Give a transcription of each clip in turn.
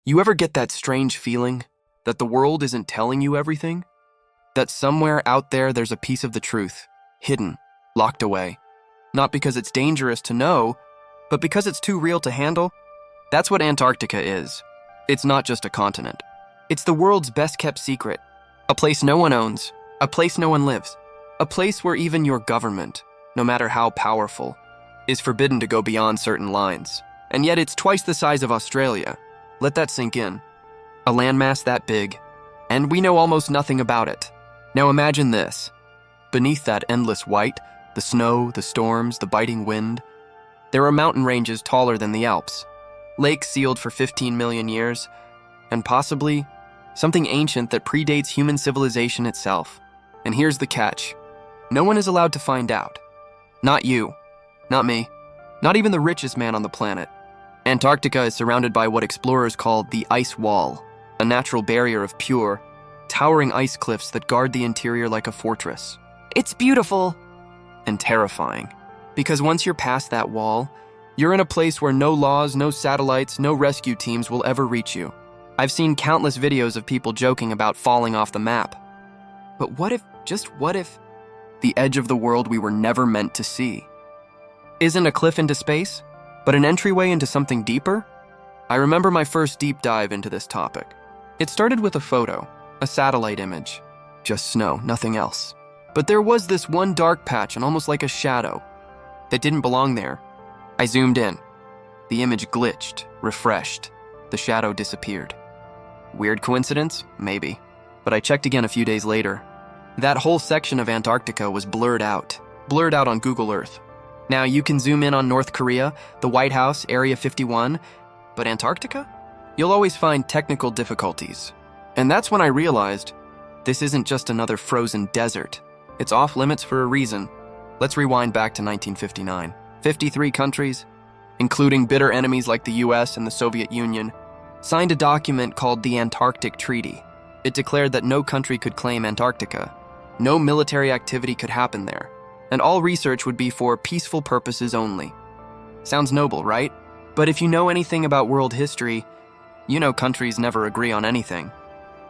You ever get that strange feeling that the world isn't telling you everything? That somewhere out there there's a piece of the truth, hidden, locked away. Not because it's dangerous to know, but because it's too real to handle? That's what Antarctica is. It's not just a continent. It's the world's best-kept secret. A place no one owns, a place no one lives, a place where even your government, no matter how powerful, is forbidden to go beyond certain lines. And yet it's twice the size of Australia. Let that sink in. A landmass that big, and we know almost nothing about it. Now imagine this. Beneath that endless white, the snow, the storms, the biting wind, there are mountain ranges taller than the Alps, lakes sealed for 15 million years, and possibly something ancient that predates human civilization itself. And here's the catch. No one is allowed to find out. Not you, not me, not even the richest man on the planet. Antarctica is surrounded by what explorers call the ice wall, a natural barrier of pure, towering ice cliffs that guard the interior like a fortress. It's beautiful and terrifying, because once you're past that wall, you're in a place where no laws, no satellites, no rescue teams will ever reach you. I've seen countless videos of people joking about falling off the map. But what if, just what if, the edge of the world we were never meant to see isn't a cliff into space, but an entryway into something deeper? I remember my first deep dive into this topic. It started with a photo, a satellite image. Just snow, nothing else. But there was this one dark patch and almost like a shadow that didn't belong there. I zoomed in. The image glitched, refreshed. The shadow disappeared. Weird coincidence? Maybe. But I checked again a few days later. That whole section of Antarctica was blurred out on Google Earth. Now you can zoom in on North Korea, the White House, Area 51, but Antarctica? You'll always find technical difficulties. And that's when I realized this isn't just another frozen desert. It's off limits for a reason. Let's rewind back to 1959. 53 countries, including bitter enemies like the US and the Soviet Union, signed a document called the Antarctic Treaty. It declared that no country could claim Antarctica. No military activity could happen there, and all research would be for peaceful purposes only. Sounds noble, right? But if you know anything about world history, you know countries never agree on anything,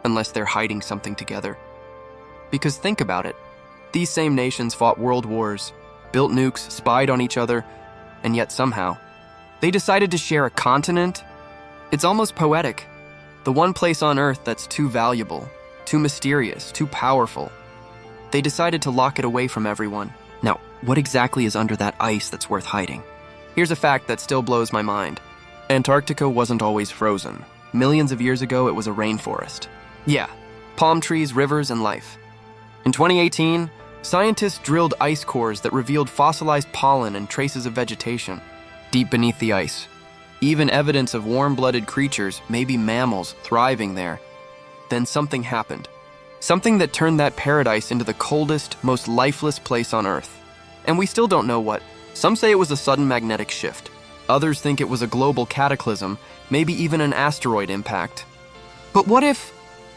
unless they're hiding something together. Because think about it. These same nations fought world wars, built nukes, spied on each other, and yet somehow, they decided to share a continent? It's almost poetic. The one place on Earth that's too valuable, too mysterious, too powerful. They decided to lock it away from everyone. Now, what exactly is under that ice that's worth hiding? Here's a fact that still blows my mind. Antarctica wasn't always frozen. Millions of years ago, it was a rainforest. Yeah, palm trees, rivers, and life. In 2018, scientists drilled ice cores that revealed fossilized pollen and traces of vegetation deep beneath the ice. Even evidence of warm-blooded creatures, maybe mammals, thriving there. Then something happened. Something that turned that paradise into the coldest, most lifeless place on Earth. And we still don't know what. Some say it was a sudden magnetic shift. Others think it was a global cataclysm, maybe even an asteroid impact. But what if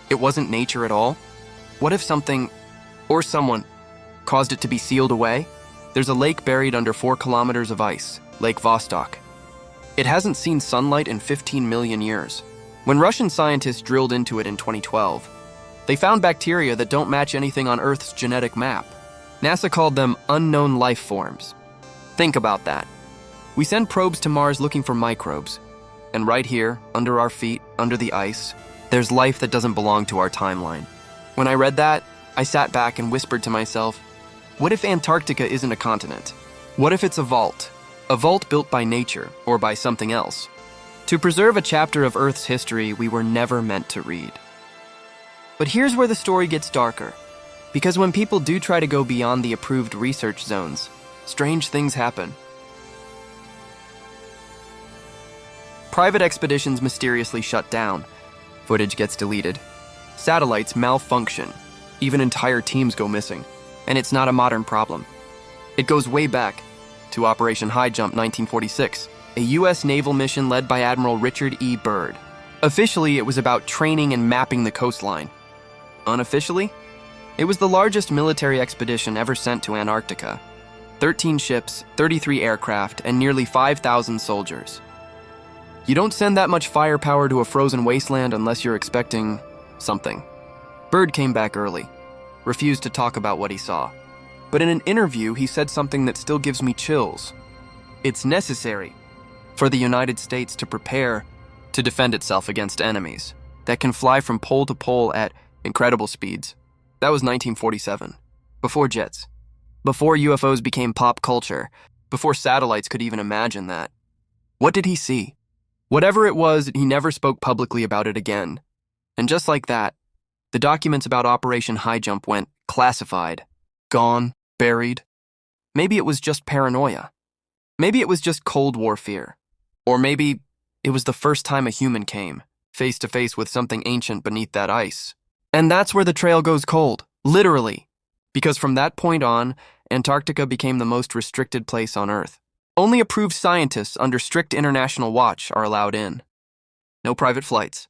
it wasn't nature at all? What if something, or someone, caused it to be sealed away? There's a lake buried under 4 kilometers of ice, Lake Vostok. It hasn't seen sunlight in 15 million years. When Russian scientists drilled into it in 2012, they found bacteria that don't match anything on Earth's genetic map. NASA called them unknown life forms. Think about that. We send probes to Mars looking for microbes. And right here, under our feet, under the ice, there's life that doesn't belong to our timeline. When I read that, I sat back and whispered to myself, what if Antarctica isn't a continent? What if it's a vault? A vault built by nature, or by something else, to preserve a chapter of Earth's history we were never meant to read. But here's where the story gets darker, because when people do try to go beyond the approved research zones, strange things happen. Private expeditions mysteriously shut down. Footage gets deleted. Satellites malfunction. Even entire teams go missing. And it's not a modern problem. It goes way back to Operation Highjump 1946, a U.S. naval mission led by Admiral Richard E. Byrd. Officially, it was about training and mapping the coastline. Unofficially, it was the largest military expedition ever sent to Antarctica. 13 ships, 33 aircraft, and nearly 5,000 soldiers. You don't send that much firepower to a frozen wasteland unless you're expecting something. Bird came back early, refused to talk about what he saw. But in an interview, he said something that still gives me chills. It's necessary for the United States to prepare to defend itself against enemies that can fly from pole to pole at incredible speeds. That was 1947, before jets, before UFOs became pop culture, before satellites could even imagine that. What did he see? Whatever it was, he never spoke publicly about it again. And just like that, the documents about Operation Highjump went classified, gone, buried. Maybe it was just paranoia. Maybe it was just Cold War fear. Or maybe it was the first time a human came, face to face with something ancient beneath that ice. And that's where the trail goes cold, literally. Because from that point on, Antarctica became the most restricted place on Earth. Only approved scientists under strict international watch are allowed in. No private flights.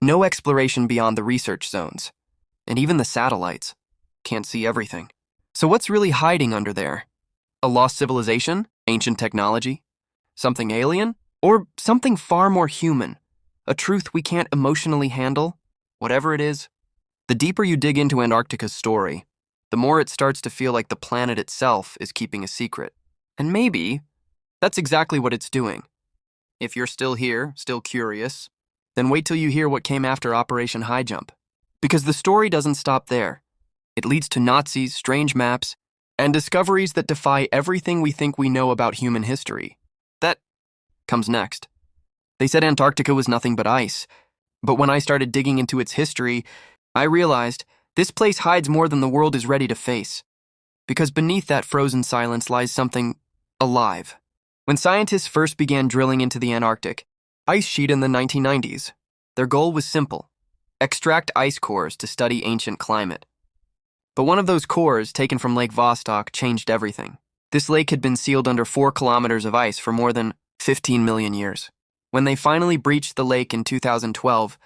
No exploration beyond the research zones. And even the satellites can't see everything. So what's really hiding under there? A lost civilization? Ancient technology? Something alien? Or something far more human? A truth we can't emotionally handle? Whatever it is, the deeper you dig into Antarctica's story, the more it starts to feel like the planet itself is keeping a secret. And maybe that's exactly what it's doing. If you're still here, still curious, then wait till you hear what came after Operation Highjump. Because the story doesn't stop there. It leads to Nazis, strange maps, and discoveries that defy everything we think we know about human history. That comes next. They said Antarctica was nothing but ice, but when I started digging into its history, I realized this place hides more than the world is ready to face. Because beneath that frozen silence lies something alive. When scientists first began drilling into the Antarctic ice sheet in the 1990s, their goal was simple: extract ice cores to study ancient climate. But one of those cores, taken from Lake Vostok, changed everything. This lake had been sealed under 4 kilometers of ice for more than 15 million years. When they finally breached the lake in 2012,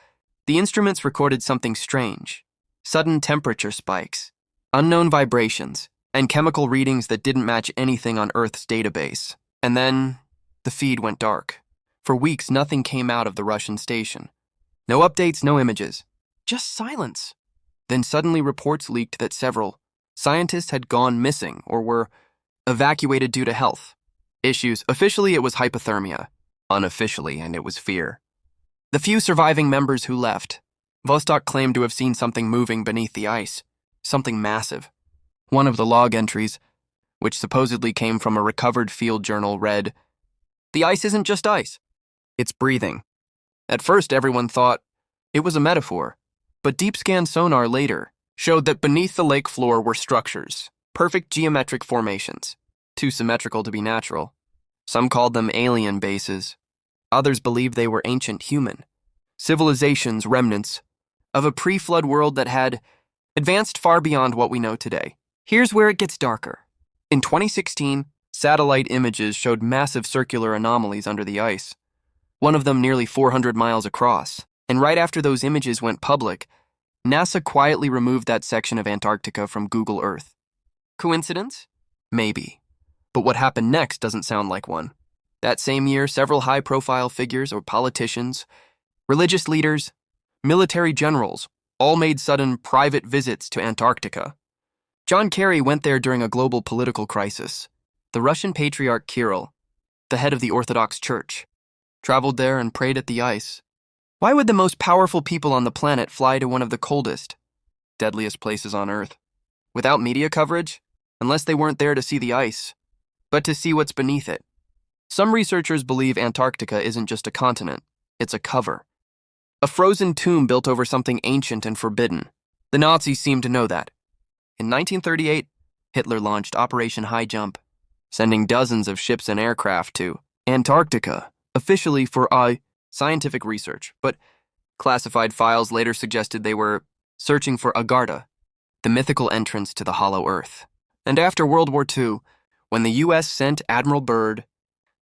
the instruments recorded something strange: sudden temperature spikes, unknown vibrations, and chemical readings that didn't match anything on Earth's database. And then the feed went dark. For weeks, nothing came out of the Russian station. No updates, no images, just silence. Then suddenly reports leaked that several scientists had gone missing or were evacuated due to health issues. Officially, it was hypothermia. Unofficially, and it was fear. The few surviving members who left, Vostok claimed to have seen something moving beneath the ice, something massive. One of the log entries, which supposedly came from a recovered field journal, read, "The ice isn't just ice. It's breathing." At first, everyone thought it was a metaphor, but deep scan sonar later showed that beneath the lake floor were structures, perfect geometric formations, too symmetrical to be natural. Some called them alien bases. Others believed they were ancient human civilizations, remnants of a pre-flood world that had advanced far beyond what we know today. Here's where it gets darker. In 2016, satellite images showed massive circular anomalies under the ice, one of them nearly 400 miles across. And right after those images went public, NASA quietly removed that section of Antarctica from Google Earth. Coincidence? Maybe. But what happened next doesn't sound like one. That same year, several high-profile figures or politicians, religious leaders, military generals, all made sudden private visits to Antarctica. John Kerry went there during a global political crisis. The Russian Patriarch Kirill, the head of the Orthodox Church, traveled there and prayed at the ice. Why would the most powerful people on the planet fly to one of the coldest, deadliest places on Earth? Without media coverage? Unless they weren't there to see the ice, but to see what's beneath it. Some researchers believe Antarctica isn't just a continent, it's a cover. A frozen tomb built over something ancient and forbidden. The Nazis seemed to know that. In 1938, Hitler launched Operation Highjump, sending dozens of ships and aircraft to Antarctica, officially for scientific research, but classified files later suggested they were searching for Agartha, the mythical entrance to the hollow Earth. And after World War II, when the U.S. sent Admiral Byrd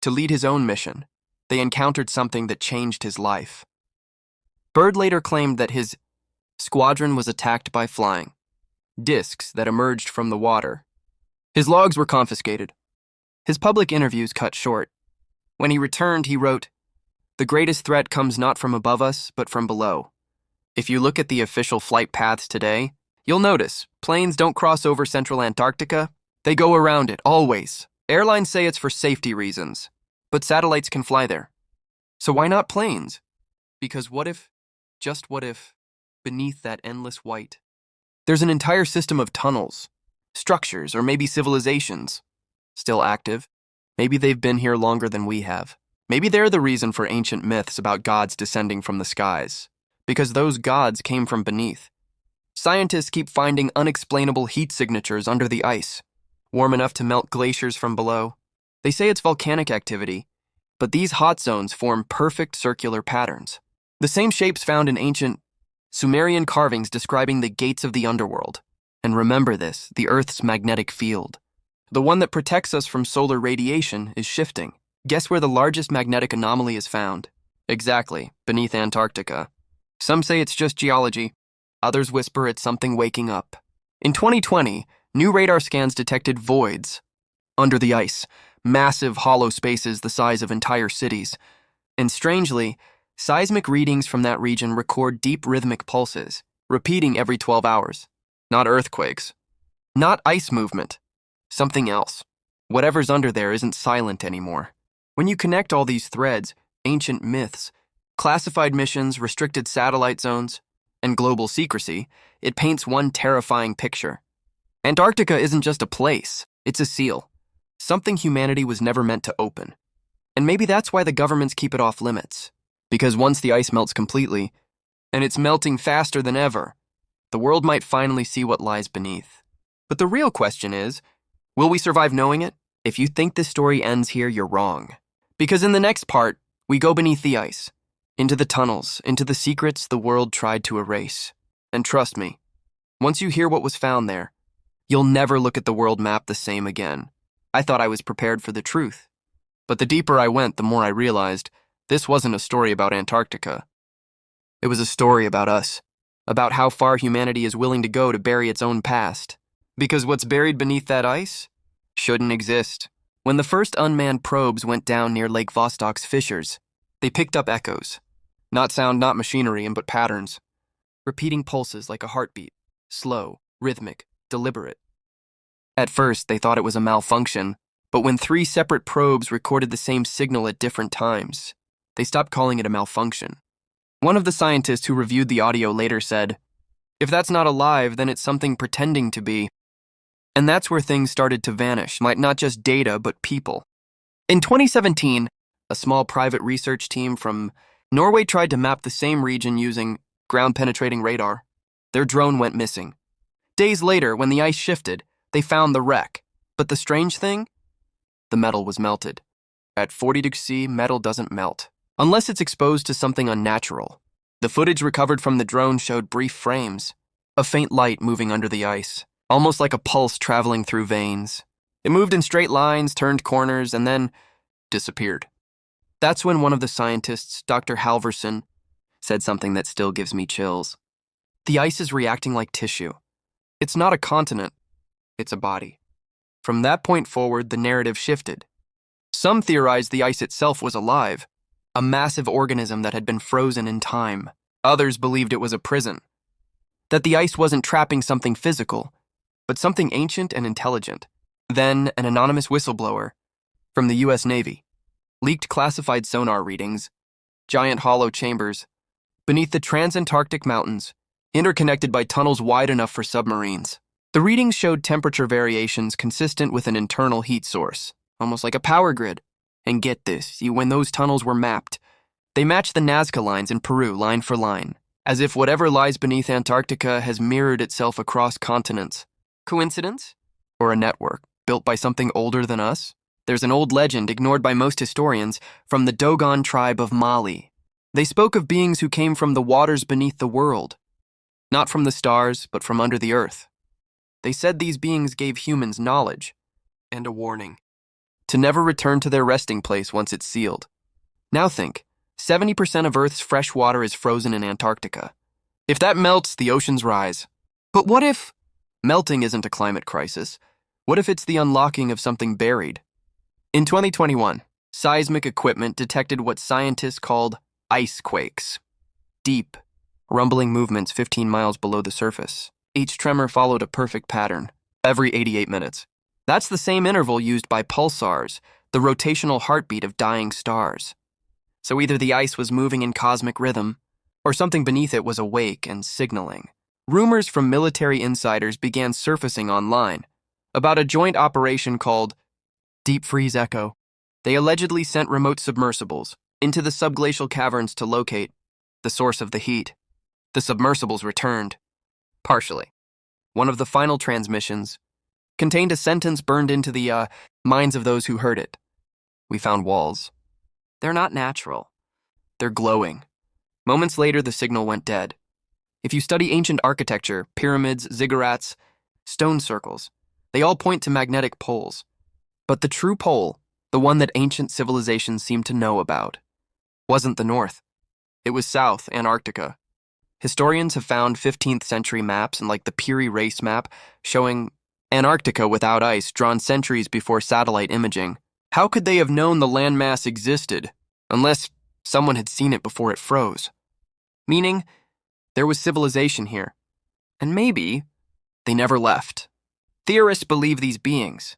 to lead his own mission, they encountered something that changed his life. Byrd later claimed that his squadron was attacked by flying discs that emerged from the water. His logs were confiscated. His public interviews cut short. When he returned, he wrote, The greatest threat comes not from above us, but from below. If you look at the official flight paths today, you'll notice planes don't cross over central Antarctica. They go around it, always. Airlines say it's for safety reasons, but satellites can fly there. So why not planes? Because what if, just what if, beneath that endless white, there's an entire system of tunnels, structures, or maybe civilizations, still active? Maybe they've been here longer than we have. Maybe they're the reason for ancient myths about gods descending from the skies, because those gods came from beneath. Scientists keep finding unexplainable heat signatures under the ice, warm enough to melt glaciers from below. They say it's volcanic activity, but these hot zones form perfect circular patterns. The same shapes found in ancient Sumerian carvings describing the gates of the underworld. And remember this, the Earth's magnetic field. The one that protects us from solar radiation is shifting. Guess where the largest magnetic anomaly is found? Exactly, beneath Antarctica. Some say it's just geology. Others whisper it's something waking up. In 2020, new radar scans detected voids under the ice, massive hollow spaces the size of entire cities. And strangely, seismic readings from that region record deep rhythmic pulses, repeating every 12 hours. Not earthquakes. Not ice movement. Something else. Whatever's under there isn't silent anymore. When you connect all these threads, ancient myths, classified missions, restricted satellite zones, and global secrecy, it paints one terrifying picture. Antarctica isn't just a place, it's a seal. Something humanity was never meant to open. And maybe that's why the governments keep it off limits. Because once the ice melts completely, and it's melting faster than ever, the world might finally see what lies beneath. But the real question is, will we survive knowing it? If you think this story ends here, you're wrong. Because in the next part, we go beneath the ice, into the tunnels, into the secrets the world tried to erase. And trust me, once you hear what was found there, you'll never look at the world map the same again. I thought I was prepared for the truth. But the deeper I went, the more I realized this wasn't a story about Antarctica. It was a story about us, about how far humanity is willing to go to bury its own past. Because what's buried beneath that ice shouldn't exist. When the first unmanned probes went down near Lake Vostok's fissures, they picked up echoes. Not sound, not machinery, but patterns. Repeating pulses like a heartbeat. Slow, rhythmic, deliberate. At first, they thought it was a malfunction, but when 3 separate probes recorded the same signal at different times, they stopped calling it a malfunction. One of the scientists who reviewed the audio later said, "If that's not alive, then it's something pretending to be." And that's where things started to vanish, not just data, but people. In 2017, a small private research team from Norway tried to map the same region using ground-penetrating radar. Their drone went missing. Days later, when the ice shifted, they found the wreck. But the strange thing? The metal was melted. At 40 degrees C, metal doesn't melt, unless it's exposed to something unnatural. The footage recovered from the drone showed brief frames, a faint light moving under the ice, almost like a pulse traveling through veins. It moved in straight lines, turned corners, and then disappeared. That's when one of the scientists, Dr. Halvorson, said something that still gives me chills. The ice is reacting like tissue. It's not a continent, it's a body. From that point forward, the narrative shifted. Some theorized the ice itself was alive, a massive organism that had been frozen in time. Others believed it was a prison, that the ice wasn't trapping something physical, but something ancient and intelligent. Then, an anonymous whistleblower from the US Navy leaked classified sonar readings, giant hollow chambers, beneath the transantarctic mountains, interconnected by tunnels wide enough for submarines. The readings showed temperature variations consistent with an internal heat source, almost like a power grid. And get this, when those tunnels were mapped, they matched the Nazca lines in Peru line for line, as if whatever lies beneath Antarctica has mirrored itself across continents. Coincidence? Or a network built by something older than us? There's an old legend, ignored by most historians, from the Dogon tribe of Mali. They spoke of beings who came from the waters beneath the world, not from the stars, but from under the earth. They said these beings gave humans knowledge and a warning to never return to their resting place once it's sealed. Now think, 70% of Earth's fresh water is frozen in Antarctica. If that melts, the oceans rise. But what if melting isn't a climate crisis? What if it's the unlocking of something buried? In 2021, seismic equipment detected what scientists called ice quakes. Deep, rumbling movements 15 miles below the surface. Each tremor followed a perfect pattern, every 88 minutes. That's the same interval used by pulsars, the rotational heartbeat of dying stars. So either the ice was moving in cosmic rhythm, or something beneath it was awake and signaling. Rumors from military insiders began surfacing online about a joint operation called Deep Freeze Echo. They allegedly sent remote submersibles into the subglacial caverns to locate the source of the heat. The submersibles returned, partially. One of the final transmissions contained a sentence burned into the minds of those who heard it. We found walls. They're not natural. They're glowing. Moments later, the signal went dead. If you study ancient architecture, pyramids, ziggurats, stone circles, they all point to magnetic poles. But the true pole, the one that ancient civilizations seemed to know about, wasn't the north. It was south, Antarctica. Historians have found 15th century maps and the Peary race map showing Antarctica without ice drawn centuries before satellite imaging. How could they have known the landmass existed unless someone had seen it before it froze? Meaning, there was civilization here. And maybe they never left. Theorists believe these beings,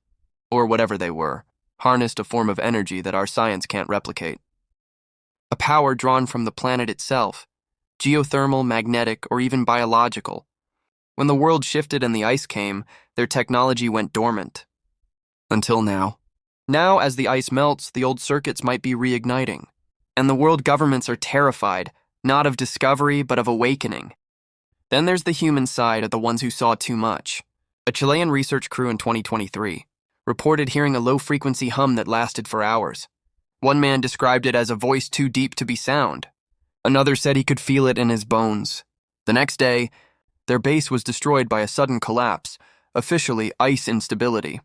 or whatever they were, harnessed a form of energy that our science can't replicate. A power drawn from the planet itself, geothermal, magnetic, or even biological. When the world shifted and the ice came, their technology went dormant. Until now. Now, as the ice melts, the old circuits might be reigniting. And the world governments are terrified, not of discovery, but of awakening. Then there's the human side of the ones who saw too much. A Chilean research crew in 2023 reported hearing a low-frequency hum that lasted for hours. One man described it as a voice too deep to be sound. Another said he could feel it in his bones. The next day, their base was destroyed by a sudden collapse, officially ice instability.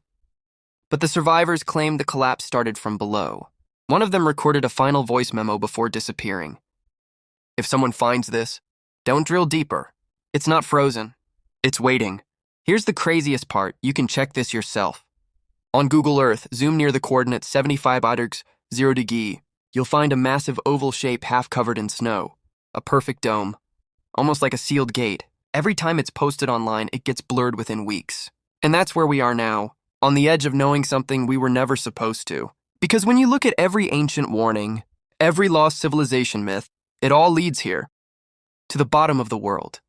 But the survivors claimed the collapse started from below. One of them recorded a final voice memo before disappearing. If someone finds this, don't drill deeper. It's not frozen. It's waiting. Here's the craziest part. You can check this yourself. On Google Earth, zoom near the coordinate 75 0 degree. You'll find a massive oval shape half covered in snow. A perfect dome. Almost like a sealed gate. Every time it's posted online, it gets blurred within weeks. And that's where we are now, on the edge of knowing something we were never supposed to. Because when you look at every ancient warning, every lost civilization myth, it all leads here. To the bottom of the world.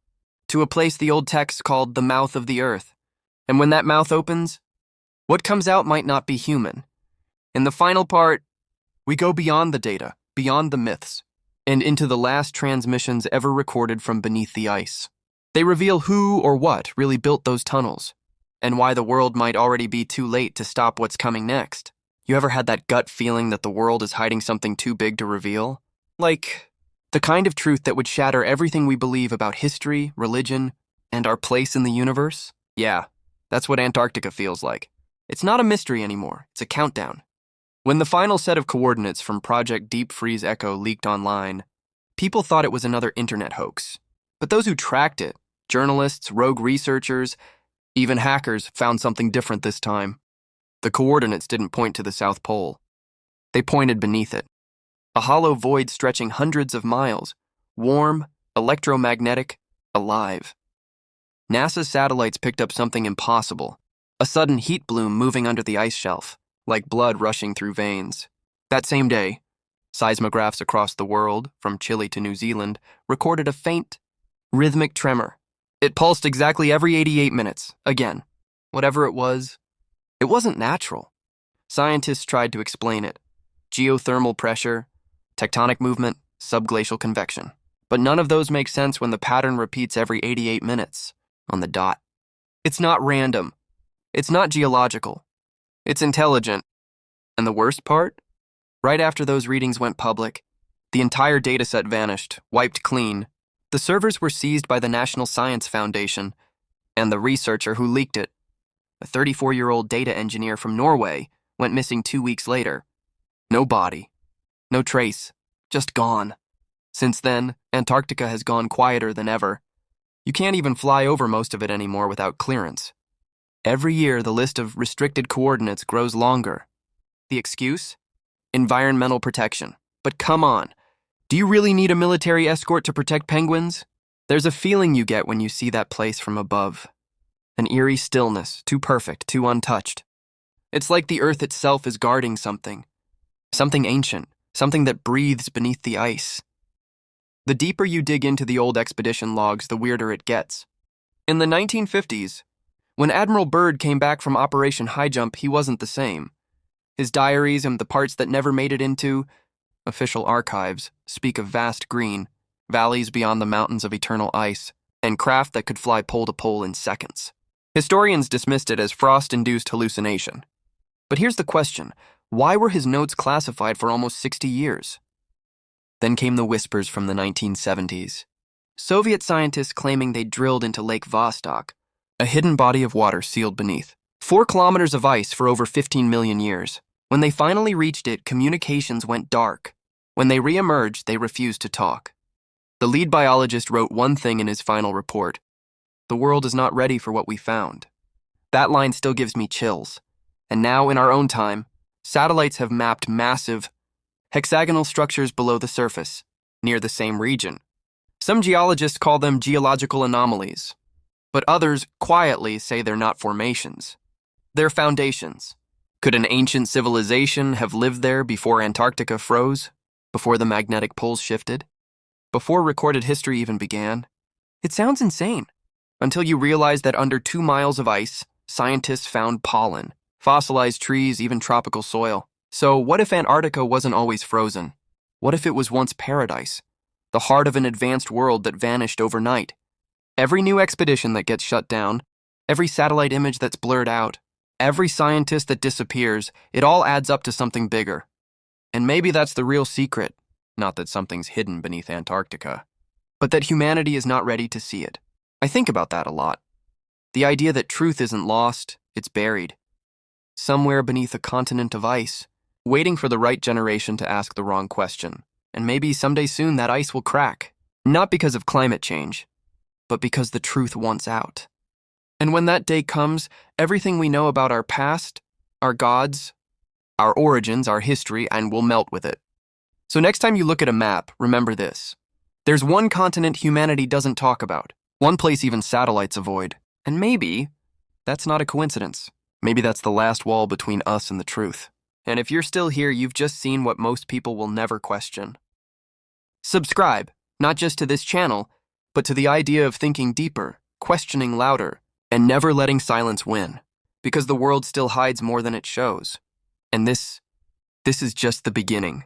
To a place the old texts called the mouth of the earth. And when that mouth opens, what comes out might not be human. In the final part, we go beyond the data, beyond the myths, and into the last transmissions ever recorded from beneath the ice. They reveal who or what really built those tunnels, and why the world might already be too late to stop what's coming next. You ever had that gut feeling that the world is hiding something too big to reveal? Like the kind of truth that would shatter everything we believe about history, religion, and our place in the universe? Yeah, that's what Antarctica feels like. It's not a mystery anymore, it's a countdown. When the final set of coordinates from Project Deep Freeze Echo leaked online, people thought it was another internet hoax. But those who tracked it, journalists, rogue researchers, even hackers, found something different this time. The coordinates didn't point to the South Pole. They pointed beneath it. A hollow void stretching hundreds of miles, warm, electromagnetic, alive. NASA's satellites picked up something impossible, a sudden heat bloom moving under the ice shelf, like blood rushing through veins. That same day, seismographs across the world, from Chile to New Zealand, recorded a faint, rhythmic tremor. It pulsed exactly every 88 minutes, again. Whatever it wasn't natural. Scientists tried to explain it. Geothermal pressure, tectonic movement, subglacial convection. But none of those make sense when the pattern repeats every 88 minutes, on the dot. It's not random. It's not geological. It's intelligent. And the worst part? Right after those readings went public, the entire dataset vanished, wiped clean. The servers were seized by the National Science Foundation, and the researcher who leaked it, a 34-year-old data engineer from Norway, went missing 2 weeks later. No body, no trace, just gone. Since then, Antarctica has gone quieter than ever. You can't even fly over most of it anymore without clearance. Every year, the list of restricted coordinates grows longer. The excuse? environmental protection. But come on, do you really need a military escort to protect penguins? There's a feeling you get when you see that place from above. An eerie stillness, too perfect, too untouched. It's like the earth itself is guarding something. Something ancient, something that breathes beneath the ice. The deeper you dig into the old expedition logs, the weirder it gets. In the 1950s, when Admiral Byrd came back from Operation Highjump, he wasn't the same. His diaries and the parts that never made it into official archives speak of vast green, valleys beyond the mountains of eternal ice, and craft that could fly pole to pole in seconds. Historians dismissed it as frost-induced hallucination. But here's the question: why were his notes classified for almost 60 years? Then came the whispers from the 1970s. Soviet scientists claiming they drilled into Lake Vostok, a hidden body of water sealed beneath 4 kilometers of ice for over 15 million years. When they finally reached it, communications went dark. When they re-emerged, they refused to talk. The lead biologist wrote one thing in his final report: "The world is not ready for what we found." That line still gives me chills. And now, in our own time, satellites have mapped massive, hexagonal structures below the surface, near the same region. Some geologists call them geological anomalies, but others quietly say they're not formations. They're foundations. Could an ancient civilization have lived there before Antarctica froze? Before the magnetic poles shifted? Before recorded history even began? It sounds insane, until you realize that under 2 miles of ice, scientists found pollen, fossilized trees, even tropical soil. So what if Antarctica wasn't always frozen? What if it was once paradise? The heart of an advanced world that vanished overnight? Every new expedition that gets shut down, every satellite image that's blurred out, every scientist that disappears, it all adds up to something bigger. And maybe that's the real secret. Not that something's hidden beneath Antarctica, but that humanity is not ready to see it. I think about that a lot. The idea that truth isn't lost, it's buried. Somewhere beneath a continent of ice, waiting for the right generation to ask the wrong question. And maybe someday soon that ice will crack. Not because of climate change, but because the truth wants out. And when that day comes, everything we know about our past, our gods, our origins, our history, and will melt with it. So next time you look at a map, remember this. There's one continent humanity doesn't talk about, one place even satellites avoid. And maybe that's not a coincidence. Maybe that's the last wall between us and the truth. And if you're still here, you've just seen what most people will never question. Subscribe, not just to this channel, but to the idea of thinking deeper, questioning louder, and never letting silence win. Because the world still hides more than it shows. And this is just the beginning.